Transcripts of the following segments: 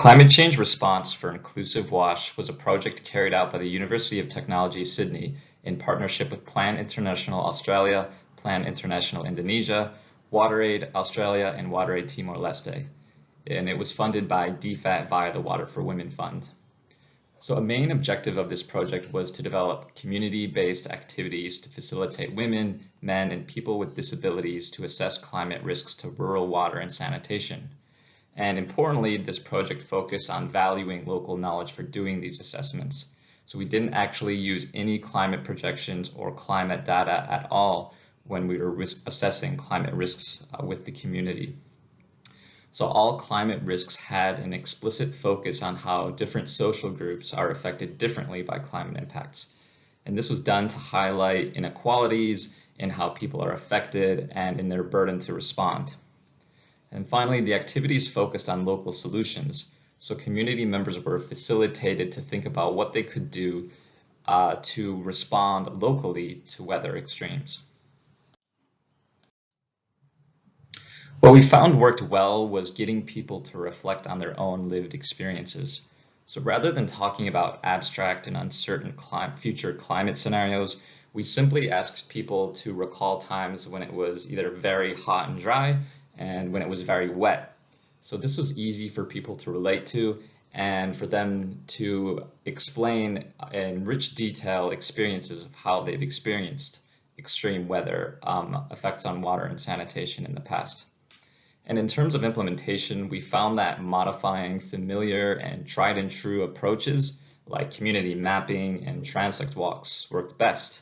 Climate Change Response for Inclusive WASH was a project carried out by the University of Technology, Sydney, in partnership with Plan International Australia, Plan International Indonesia, WaterAid Australia, and WaterAid Timor-Leste. And it was funded by DFAT via the Water for Women Fund. So a main objective of this project was to develop community-based activities to facilitate women, men, and people with disabilities to assess climate risks to rural water and sanitation. And importantly, this project focused on valuing local knowledge for doing these assessments. So we didn't actually use any climate projections or climate data at all when we were assessing climate risks with the community. So all climate risks had an explicit focus on how different social groups are affected differently by climate impacts. And this was done to highlight inequalities in how people are affected and in their burden to respond. And finally, the activities focused on local solutions. So community members were facilitated to think about what they could do to respond locally to weather extremes. What we found worked well was getting people to reflect on their own lived experiences. So rather than talking about abstract and uncertain future climate scenarios, we simply asked people to recall times when it was either very hot and dry and when it was very wet. So this was easy for people to relate to and for them to explain in rich detail experiences of how they've experienced extreme weather effects on water and sanitation in the past. And in terms of implementation, we found that modifying familiar and tried and true approaches like community mapping and transect walks worked best.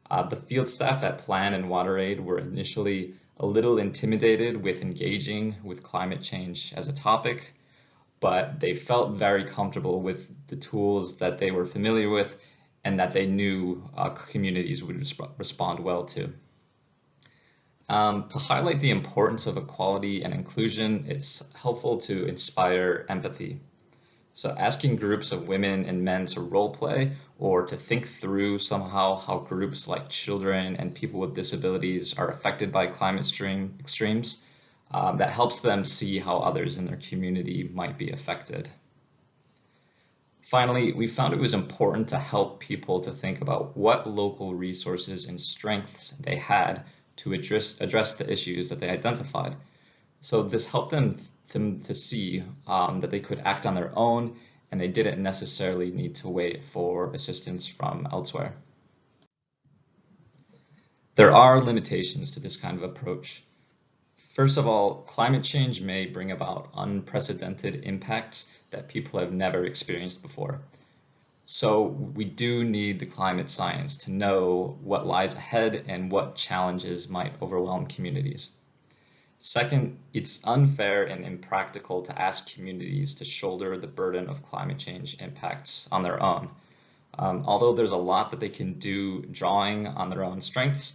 The field staff at Plan and WaterAid were initially a little intimidated with engaging with climate change as a topic, but they felt very comfortable with the tools that they were familiar with and that they knew communities would respond well to. To highlight the importance of equality and inclusion, it's helpful to inspire empathy. So asking groups of women and men to role play or to think through somehow how groups like children and people with disabilities are affected by climate extremes, that helps them see how others in their community might be affected. Finally, we found it was important to help people to think about what local resources and strengths they had to address the issues that they identified. So this helped them to see that they could act on their own and they didn't necessarily need to wait for assistance from elsewhere. There are limitations to this kind of approach. First of all, climate change may bring about unprecedented impacts that people have never experienced before. So we do need the climate science to know what lies ahead and what challenges might overwhelm communities. Second, it's unfair and impractical to ask communities to shoulder the burden of climate change impacts on their own. Although there's a lot that they can do drawing on their own strengths,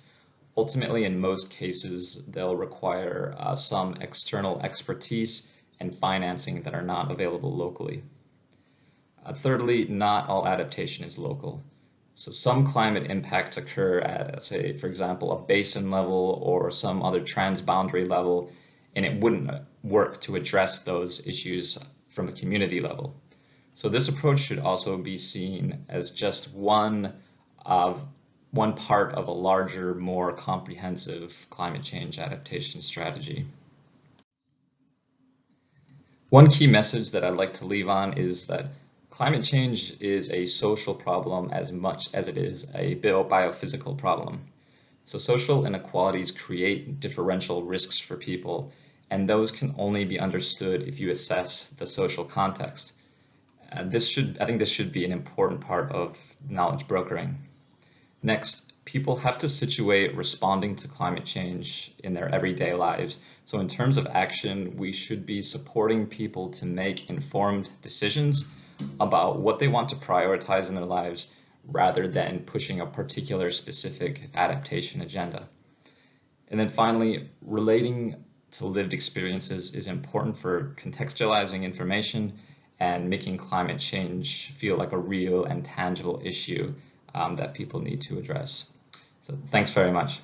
ultimately in most cases they'll require some external expertise and financing that are not available locally. Thirdly, not all adaptation is local. So some climate impacts occur at, say, for example, a basin level or some other transboundary level, and it wouldn't work to address those issues from a community level. So this approach should also be seen as just one part of a larger, more comprehensive climate change adaptation strategy. One key message that I'd like to leave on is that climate change is a social problem as much as it is a biophysical problem. So social inequalities create differential risks for people, and those can only be understood if you assess the social context. I think this should be an important part of knowledge brokering. Next, people have to situate responding to climate change in their everyday lives. So in terms of action, we should be supporting people to make informed decisions about what they want to prioritize in their lives rather than pushing a particular specific adaptation agenda. And then finally, relating to lived experiences is important for contextualizing information and making climate change feel like a real and tangible issue that people need to address. So thanks very much.